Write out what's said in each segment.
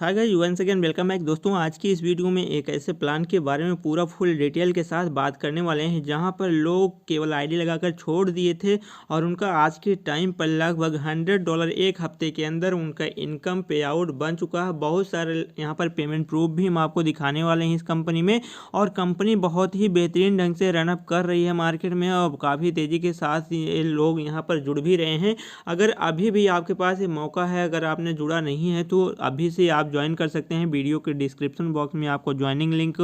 हाय guys, once again welcome back. दोस्तों, आज की इस वीडियो में एक ऐसे प्लान के बारे में पूरा फुल डिटेल के साथ बात करने वाले हैं जहां पर लोग केवल आईडी लगाकर छोड़ दिए थे और उनका आज के टाइम पर लगभग $100 एक हफ्ते के अंदर उनका इनकम पे आउट बन चुका है। बहुत सारे यहां पर पेमेंट प्रूफ भी हम आपको दिखाने वाले हैं इस कंपनी में। और कंपनी बहुत ही बेहतरीन ढंग से रनअप कर रही है मार्केट में और काफ़ी तेज़ी के साथ ये लोग यहाँ पर जुड़ भी रहे हैं। अगर अभी भी आपके पास ये मौका है, अगर आपने जुड़ा नहीं है तो अभी से आप ज्वाइन कर सकते हैं। वीडियो के डिस्क्रिप्शन बॉक्स में आपको ज्वाइनिंग लिंक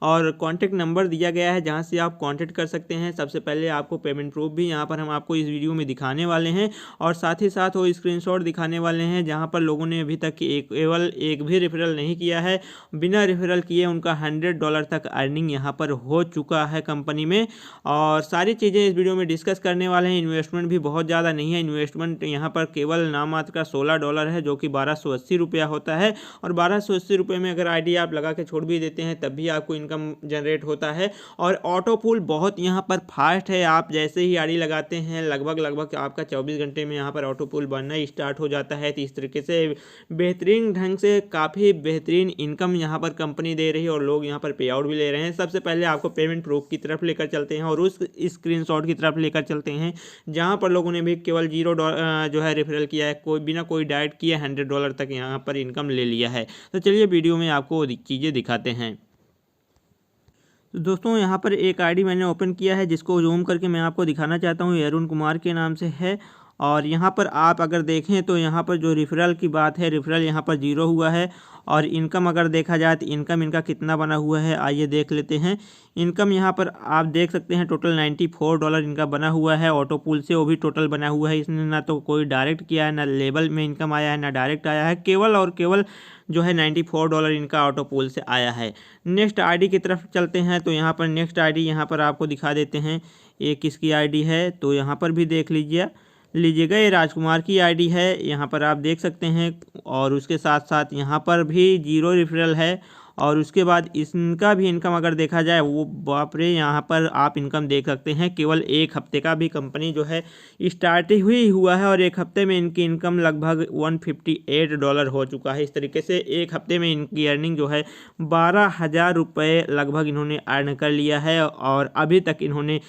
और कॉन्टैक्ट नंबर दिया गया है जहां से आप कॉन्टैक्ट कर सकते हैं। सबसे पहले आपको पेमेंट प्रूफ भी यहां पर हम आपको इस वीडियो में दिखाने वाले हैं और साथ ही साथ वो स्क्रीनशॉट दिखाने वाले हैं जहां पर लोगों ने अभी तक केवल एक भी रेफरल नहीं किया है। बिना रेफरल किए उनका $100 तक अर्निंग यहाँ पर हो चुका है कंपनी में। और सारी चीज़ें इस वीडियो में डिस्कस करने वाले हैं। इन्वेस्टमेंट भी बहुत ज़्यादा नहीं है। इन्वेस्टमेंट यहाँ पर केवल नाम मात्र का $16 है जो कि 1280 रुपया होता है। और 1280 रुपये में अगर आईडी आप लगा के छोड़ भी देते हैं तब भी आपको इनकम जनरेट होता है। और ऑटो पुल बहुत यहाँ पर फास्ट है। आप जैसे ही आईडी लगाते हैं लगभग आपका 24 घंटे में यहाँ पर ऑटो पुल बनना स्टार्ट हो जाता है। तो इस तरीके से बेहतरीन ढंग से काफ़ी बेहतरीन इनकम यहाँ पर कंपनी दे रही है और लोग यहाँ पर पे आउट भी ले रहे हैं। सबसे पहले आपको पेमेंट प्रूफ की तरफ लेकर चलते हैं और उस स्क्रीनशॉट की तरफ लेकर चलते हैं जहाँ पर लोगों ने भी केवल $0 जो है रेफरल किया है, कोई बिना कोई डाइट किए $100 तक यहाँ पर इनकम ले लिया है। तो चलिए वीडियो में आपको चीज़ें दिखाते हैं। तो दोस्तों, यहाँ पर एक आईडी मैंने ओपन किया है जिसको जूम करके मैं आपको दिखाना चाहता हूँ। अरुण कुमार के नाम से है और यहाँ पर आप अगर देखें तो यहाँ पर जो रेफरल की बात है, रेफरल यहाँ पर 0 हुआ है। और इनकम अगर देखा जाए तो इनकम इनका कितना बना हुआ है आइए देख लेते हैं। इनकम यहाँ पर आप देख सकते हैं टोटल $94 इनका बना हुआ है। ऑटो पुल से वो भी टोटल बना हुआ है। इसने ना तो कोई डायरेक्ट किया है, ना लेबल में इनकम आया है, ना डायरेक्ट आया है। केवल और केवल जो है $94 इनका ऑटो पुल से आया है। नेक्स्ट आईडी की तरफ चलते हैं तो यहाँ पर नेक्स्ट आईडी यहाँ पर आपको दिखा देते हैं। ये किसकी आईडी है तो यहाँ पर भी देख लीजिएगा। ये राजकुमार की आईडी है, यहाँ पर आप देख सकते हैं। और उसके साथ साथ यहाँ पर भी 0 रेफरल है। और उसके बाद इनका भी इनकम अगर देखा जाए वो बाप रे, यहाँ पर आप इनकम देख सकते हैं। केवल एक हफ्ते का भी कंपनी जो है स्टार्ट ही हुआ है और एक हफ्ते में इनकी इनकम लगभग $158 हो चुका है। इस तरीके से एक हफ्ते में इनकी अर्निंग जो है 12,000 रुपये लगभग इन्होंने अर्न कर लिया है। और अभी तक इन्होंने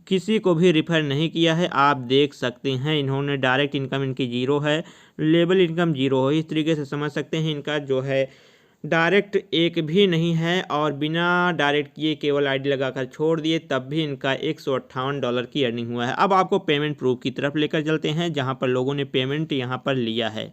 किसी को भी रेफर नहीं किया है। आप देख सकते हैं इन्होंने डायरेक्ट इनकम इनकी 0 है, लेबल इनकम 0 है। इस तरीके से समझ सकते हैं इनका जो है डायरेक्ट एक भी नहीं है और बिना डायरेक्ट किए केवल आईडी लगाकर छोड़ दिए तब भी इनका $158 की अर्निंग हुआ है। अब आपको पेमेंट प्रूफ की तरफ लेकर चलते हैं जहां पर लोगों ने पेमेंट यहां पर लिया है।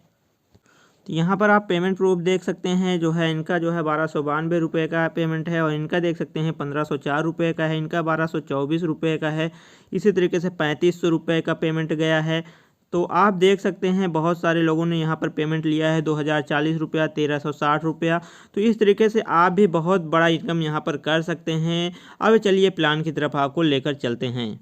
तो यहाँ पर आप पेमेंट प्रूफ देख सकते हैं जो है इनका जो है 1292 रुपये का पेमेंट है। और इनका देख सकते हैं 1504 रुपये का है, इनका 1224 रुपये का है। इसी तरीके से 3500 रुपये का पेमेंट गया है। तो आप देख सकते हैं बहुत सारे लोगों ने यहाँ पर पेमेंट लिया है 2040 रुपया, 1360 रुपया। तो इस तरीके से आप भी बहुत बड़ा इनकम यहाँ पर कर सकते हैं। अब चलिए प्लान की तरफ आपको लेकर चलते हैं।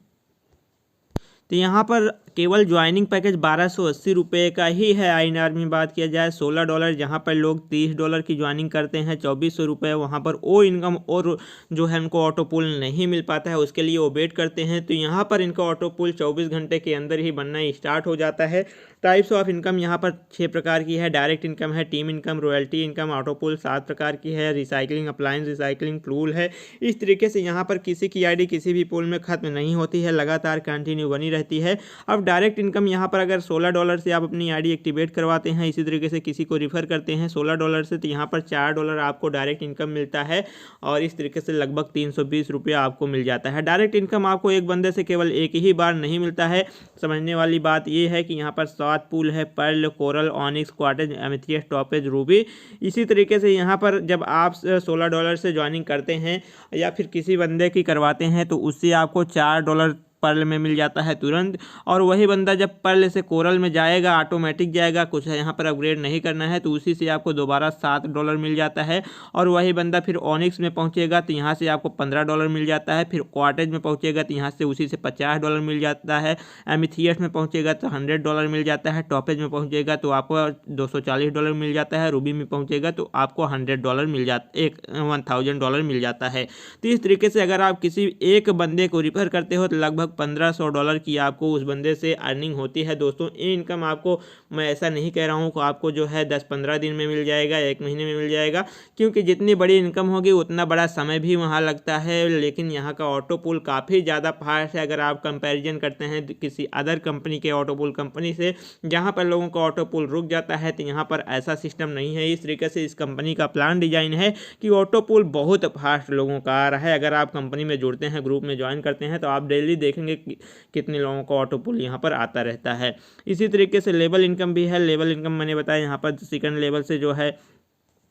तो यहाँ पर केवल ज्वाइनिंग पैकेज 1280 रुपये का ही है। INR में बात किया जाए $16, जहाँ पर लोग $30 की ज्वाइनिंग करते हैं 2400 रुपये। वहाँ पर वो इनकम और जो है उनको ऑटो पुल नहीं मिल पाता है, उसके लिए वो वेट करते हैं। तो यहाँ पर इनका ऑटो पुल 24 घंटे के अंदर ही बनना स्टार्ट हो जाता है। टाइप्स ऑफ इनकम यहाँ पर 6 प्रकार की है। डायरेक्ट इनकम है, team income, royalty income, auto pool 7 प्रकार की है, रिसाइकलिंग, अप्लायंस रिसाइकलिंग, प्लूल है। इस तरीके से यहाँ पर किसी की आईडी किसी भी पुल में खत्म नहीं होती है, लगातार कंटिन्यू बनी रहती है। अब डायरेक्ट इनकम यहाँ पर अगर $16 से आप अपनी आईडी एक्टिवेट करवाते हैं, इसी तरीके से किसी को रिफ़र करते हैं $16 से, तो यहाँ पर $4 आपको डायरेक्ट इनकम मिलता है। और इस तरीके से लगभग 320 रुपया आपको मिल जाता है। डायरेक्ट इनकम आपको एक बंदे से केवल एक ही बार नहीं मिलता है। समझने वाली बात यह है कि यहाँ पर 7 पूल है, pearl, coral, onyx, quartz, amethyst, topaz, ruby. इसी तरीके से यहाँ पर जब आप $16 से ज्वाइनिंग करते हैं या फिर किसी बंदे की करवाते हैं तो उससे आपको $4 पर्ल में मिल जाता है तुरंत। और वही बंदा जब पर्ल से कोरल में जाएगा, ऑटोमेटिक जाएगा, कुछ यहाँ पर अपग्रेड नहीं करना है, तो उसी से आपको दोबारा $7 मिल जाता है। और वही बंदा फिर ऑनिक्स में पहुँचेगा तो यहाँ से आपको $15 मिल जाता है। फिर क्वार्टेज में पहुँचेगा तो यहाँ से उसी से $50 मिल जाता है। एमिथियस में पहुँचेगा तो $100 मिल जाता है। टॉपेज में पहुँचेगा तो आपको $240 मिल जाता है। रूबी में पहुँचेगा तो आपको $100 मिल जाता, $1000 मिल जाता है। तो इस तरीके से अगर आप किसी एक बंदे को रिफ़र करते हो तो लगभग लगभग $1500 की आपको उस बंदे से अर्निंग होती है दोस्तों। ये इनकम आपको मैं ऐसा नहीं कह रहा हूँ कि आपको जो है 10-15 दिन में मिल जाएगा, 1 महीने में मिल जाएगा, क्योंकि जितनी बड़ी इनकम होगी उतना बड़ा समय भी वहाँ लगता है। लेकिन यहाँ का ऑटो पूल काफ़ी ज़्यादा फास्ट है अगर आप कंपैरिजन करते हैं किसी अदर कंपनी के ऑटो पूल कंपनी से, जहाँ पर लोगों का ऑटो पूल रुक जाता है, तो यहाँ पर ऐसा सिस्टम नहीं है। इस तरीके से इस कंपनी का प्लान डिजाइन है कि ऑटो पूल बहुत फास्ट लोगों का आ रहा है। अगर आप कंपनी में जुड़ते हैं, ग्रुप में ज्वाइन करते हैं, तो आप डेली देखेंगे कि कितने लोगों का ऑटो पूल यहाँ पर आता रहता है। इसी तरीके से लेवल इनकम भी है। लेवल इनकम मैंने बताया यहाँ पर सेकंड लेवल से जो है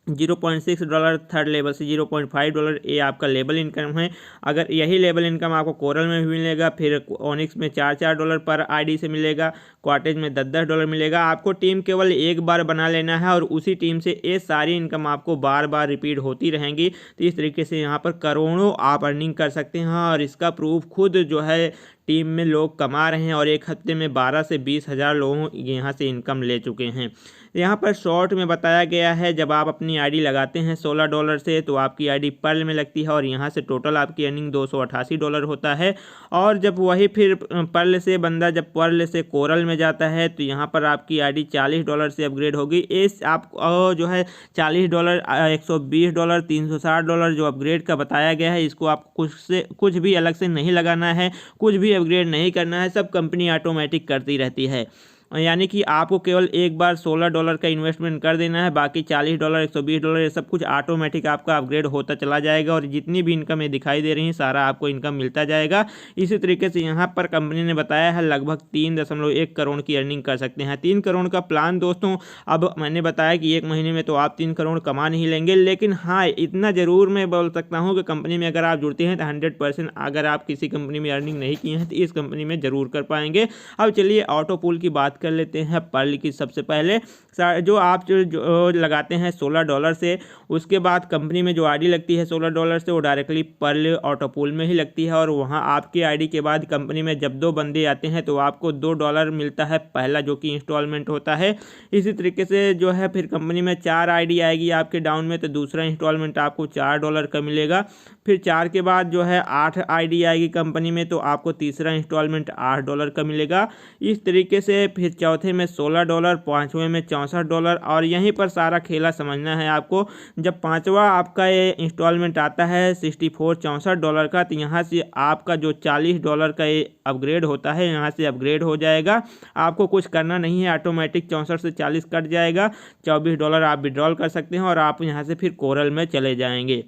$0.6, थर्ड लेवल से $0.5, ये आपका लेवल इनकम है। अगर यही लेवल इनकम आपको कोरल में भी मिलेगा, फिर ओनिक्स में $4 पर आईडी से मिलेगा, क्वार्टेज में $10 मिलेगा। आपको टीम केवल एक बार बना लेना है और उसी टीम से ये सारी इनकम आपको बार बार रिपीट होती रहेंगी। तो इस तरीके से यहाँ पर करोड़ों आप अर्निंग कर सकते हैं और इसका प्रूफ खुद जो है टीम में लोग कमा रहे हैं और एक हफ्ते में 12 से 20 हज़ार लोगों यहाँ से इनकम ले चुके हैं। यहाँ पर शॉर्ट में बताया गया है, जब आप अपनी आईडी लगाते हैं $16 से, तो आपकी आईडी पर्ल में लगती है और यहाँ से टोटल आपकी अर्निंग $288 होता है। और जब वही फिर पर्ल से बंदा जब पर्ल से कोरल में जाता है, तो यहाँ पर आपकी आईडी $40 से अपग्रेड होगी। इस आप जो है $40, $120, $360 जो अपग्रेड का बताया गया है, इसको आप कुछ भी अलग से नहीं लगाना है, कुछ भी अपग्रेड नहीं करना है, सब कंपनी ऑटोमेटिक करती रहती है। यानी कि आपको केवल एक बार $16 का इन्वेस्टमेंट कर देना है, बाकी $40, $120 ये सब कुछ ऑटोमेटिक आपका अपग्रेड होता चला जाएगा और जितनी भी इनकम ये दिखाई दे रही है सारा आपको इनकम मिलता जाएगा। इसी तरीके से यहाँ पर कंपनी ने बताया है लगभग 3.1 करोड़ की अर्निंग कर सकते हैं। 3 करोड़ का प्लान दोस्तों, अब मैंने बताया कि 1 महीने में तो आप 3 करोड़ कमा नहीं लेंगे, लेकिन हाँ इतना ज़रूर मैं बोल सकता हूँ कि कंपनी में अगर आप जुड़ते हैं तो 100% अगर आप किसी कंपनी में अर्निंग नहीं किए हैं तो इस कंपनी में ज़रूर कर पाएंगे। अब चलिए ऑटो पूल की बात कर लेते हैं। पर्ल की सबसे पहले जो आप जो लगाते हैं $16 से, उसके बाद कंपनी में जो आईडी लगती है $16 से, वो डायरेक्टली पर्ल ऑटो पूल में ही लगती है और वहाँ आपकी आईडी के बाद कंपनी में जब 2 बंदे आते हैं तो आपको $2 मिलता है पहला, जो कि इंस्टॉलमेंट होता है। इसी तरीके से जो है फिर कंपनी में 4 आईडी आएगी आपके डाउन में, तो दूसरा इंस्टॉलमेंट आपको $4 का मिलेगा। फिर 4 के बाद जो है 8 आईडी आएगी कंपनी में, तो आपको तीसरा इंस्टॉलमेंट $8 का मिलेगा। इस तरीके से फिर चौथे में $16, पाँचवें में $64 और यहीं पर सारा खेला समझना है आपको। जब पाँचवा आपका ये इंस्टॉलमेंट आता है $64 का, तो यहाँ से आपका जो $40 का ये अपग्रेड होता है यहाँ से अपग्रेड हो जाएगा। आपको कुछ करना नहीं है, ऑटोमेटिक 64 से 40 कट जाएगा, $24 आप विड्रॉल कर सकते हैं और आप यहाँ से फिर कोरल में चले जाएंगे।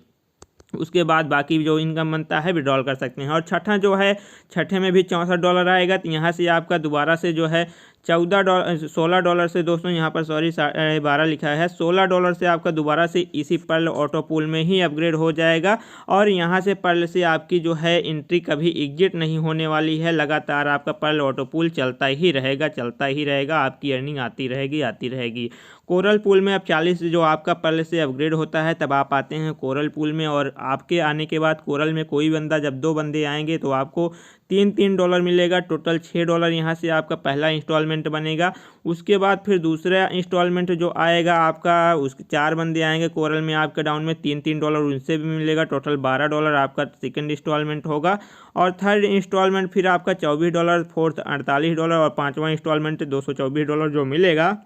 उसके बाद बाकी जो इनकम बनता है विड्रॉल कर सकते हैं। और छठा जो है, छठे में भी $64 आएगा, तो यहाँ से आपका दोबारा से जो है $16 से दोस्तों, यहाँ पर सॉरी 12 लिखा है, $16 से आपका दोबारा से इसी पर्ल ऑटो पूल में ही अपग्रेड हो जाएगा और यहाँ से पर्ल से आपकी जो है एंट्री कभी एग्जिट नहीं होने वाली है। लगातार आपका पर्ल ऑटो पूल चलता ही रहेगा, आपकी अर्निंग आती रहेगी। कोरल पूल में अब 40 जो आपका पर्ल से अपग्रेड होता है तब आप आते हैं कोरल पूल में, और आपके आने के बाद कोरल में कोई बंदा, जब 2 बंदे आएंगे तो आपको $3 मिलेगा। टोटल $6 यहाँ से आपका पहला इंस्टॉलमेंट बनेगा। उसके बाद फिर दूसरा इंस्टॉलमेंट जो आएगा आपका, उसके 4 बंदे आएंगे कोरल में आपके डाउन में, $3 उनसे भी मिलेगा। टोटल $12 आपका सेकंड इंस्टॉलमेंट होगा और थर्ड इंस्टॉलमेंट फिर आपका $24, फोर्थ $48 और पाँचवा इंस्टॉलमेंट $224 जो मिलेगा।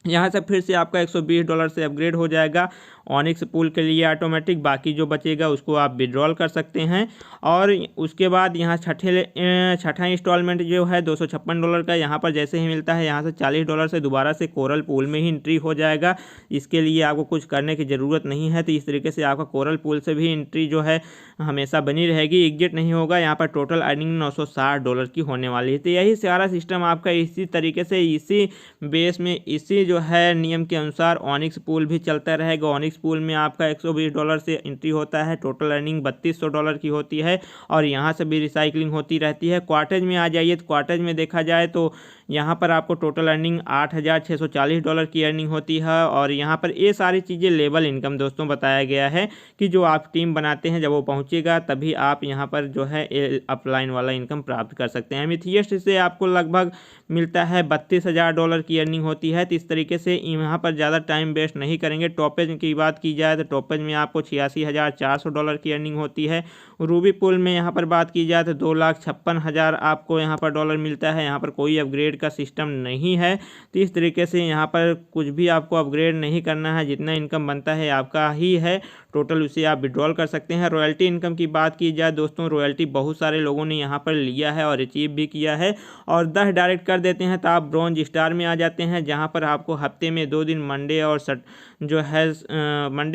यहाँ से फिर से आपका $120 से अपग्रेड हो जाएगा ऑनिक्स पूल के लिए ऑटोमेटिक। बाकी जो बचेगा उसको आप विड्रॉल कर सकते हैं। और उसके बाद यहाँ छठा इंस्टॉलमेंट जो है $256 का, यहाँ पर जैसे ही मिलता है यहाँ से $40 से दोबारा से कोरल पूल में ही एंट्री हो जाएगा। इसके लिए आपको कुछ करने की ज़रूरत नहीं है। तो इस तरीके से आपका कोरल पूल से भी एंट्री जो है हमेशा बनी रहेगी, एग्जिट नहीं होगा। यहाँ पर टोटल अर्निंग $960 की होने वाली है। तो यही सारा सिस्टम आपका इसी तरीके से, इसी बेस में, इसी जो है नियम के अनुसार ऑनिक्स पूल भी चलता रहेगा। ऑनिक्स पूल में आपका $120 से एंट्री होता है, टोटल अर्निंग $3200 की होती है और यहाँ से भी रिसाइकलिंग होती रहती है। क्वार्टेज में आ जाइए तो क्वार्टेज में देखा जाए तो यहाँ पर आपको टोटल अर्निंग $8640 की अर्निंग होती है। और यहाँ पर ये सारी चीज़ें लेवल इनकम दोस्तों बताया गया है कि जो आप टीम बनाते हैं जब वो पहुँचेगा तभी आप यहाँ पर जो है अपलाइन वाला इनकम प्राप्त कर सकते हैं। एमेथियस्ट से आपको लगभग मिलता है $32,000 की अर्निंग होती है। तो इस तरीके से यहाँ पर ज़्यादा टाइम वेस्ट नहीं करेंगे। टॉपेज की बात की जाए तो टॉपेज में आपको $86,400 की अर्निंग होती है। रूबी पूल में यहाँ पर बात की जाए तो 2,56,000 आपको यहाँ पर डॉलर मिलता है। यहाँ पर कोई अपग्रेड का सिस्टम नहीं है, तो इस तरीके से यहाँ पर कुछ भी आपको अपग्रेड नहीं करना है। जितना इनकम बनता है आपका ही है टोटल, उसे आप विड्रॉल कर सकते हैं। रॉयल्टी इनकम की बात की जाए दोस्तों, रॉयल्टी बहुत सारे लोगों ने यहाँ पर लिया है और अचीव भी किया है। और 10 डायरेक्ट कर देते हैं तो आप ब्रॉन्ज स्टार में आ जाते हैं, जहाँ पर आपको हफ्ते में 2 दिन मंडे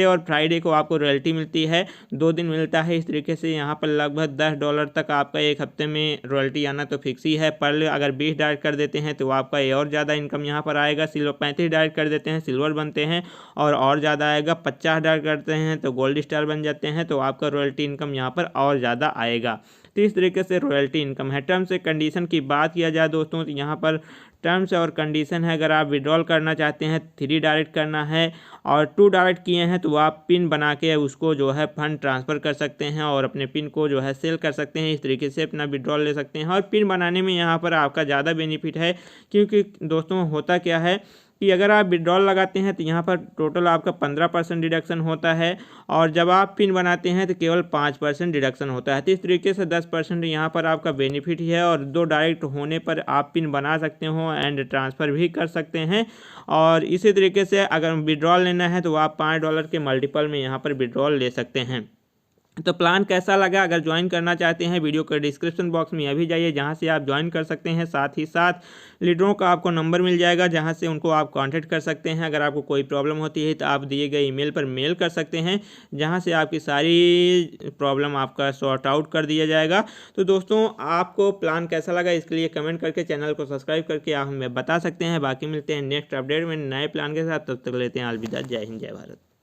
और फ्राइडे को आपको रॉयल्टी मिलती है। 2 दिन मिलता है। इस तरीके से यहाँ पर लगभग $10 तक आपका एक हफ्ते में रॉयल्टी आना तो फिक्स ही है। पर अगर 20 डायरेक्ट कर देते हैं तो आपका ये और ज़्यादा इनकम यहाँ पर आएगा। 35 डायरेक्ट कर देते हैं सिल्वर बनते हैं और ज़्यादा आएगा। 50 डायरेक्ट करते हैं तो गोल्ड स्टार बन जाते हैं, तो आपका रॉयल्टी इनकम यहाँ पर और ज़्यादा आएगा। तो इस तरीके से रॉयल्टी इनकम है। टर्म्स एंड कंडीशन की बात किया जाए दोस्तों, तो यहाँ पर टर्म्स और कंडीशन है, अगर आप विड्रॉल करना चाहते हैं 3 डायरेक्ट करना है और 2 डायरेक्ट किए हैं तो आप पिन बना के उसको जो है फंड ट्रांसफ़र कर सकते हैं और अपने पिन को जो है सेल कर सकते हैं। इस तरीके से अपना विड्रॉल ले सकते हैं। और पिन बनाने में यहाँ पर आपका ज़्यादा बेनिफिट है, क्योंकि दोस्तों होता क्या है कि अगर आप विड्रॉल लगाते हैं तो यहाँ पर टोटल आपका 15% डिडक्शन होता है और जब आप पिन बनाते हैं तो केवल 5% डिडक्शन होता है। तो इस तरीके से 10% यहाँ पर आपका बेनिफिट ही है। और 2 डायरेक्ट होने पर आप पिन बना सकते हो एंड ट्रांसफ़र भी कर सकते हैं। और इसी तरीके से अगर विड्रॉल लेना है तो आप $5 के मल्टीपल में यहाँ पर विड्रॉल ले सकते हैं। तो प्लान कैसा लगा? अगर ज्वाइन करना चाहते हैं वीडियो के डिस्क्रिप्शन बॉक्स में अभी जाइए, जहां से आप ज्वाइन कर सकते हैं। साथ ही साथ लीडरों का आपको नंबर मिल जाएगा, जहां से उनको आप कांटेक्ट कर सकते हैं। अगर आपको कोई प्रॉब्लम होती है तो आप दिए गए ईमेल पर मेल कर सकते हैं, जहां से आपकी सारी प्रॉब्लम आपका सॉर्ट आउट कर दिया जाएगा। तो दोस्तों आपको प्लान कैसा लगा इसके लिए कमेंट करके चैनल को सब्सक्राइब करके आप हमें बता सकते हैं। बाकी मिलते हैं नेक्स्ट अपडेट में नए प्लान के साथ, तब तक लेते हैं अलविदा। जय हिंद, जय भारत।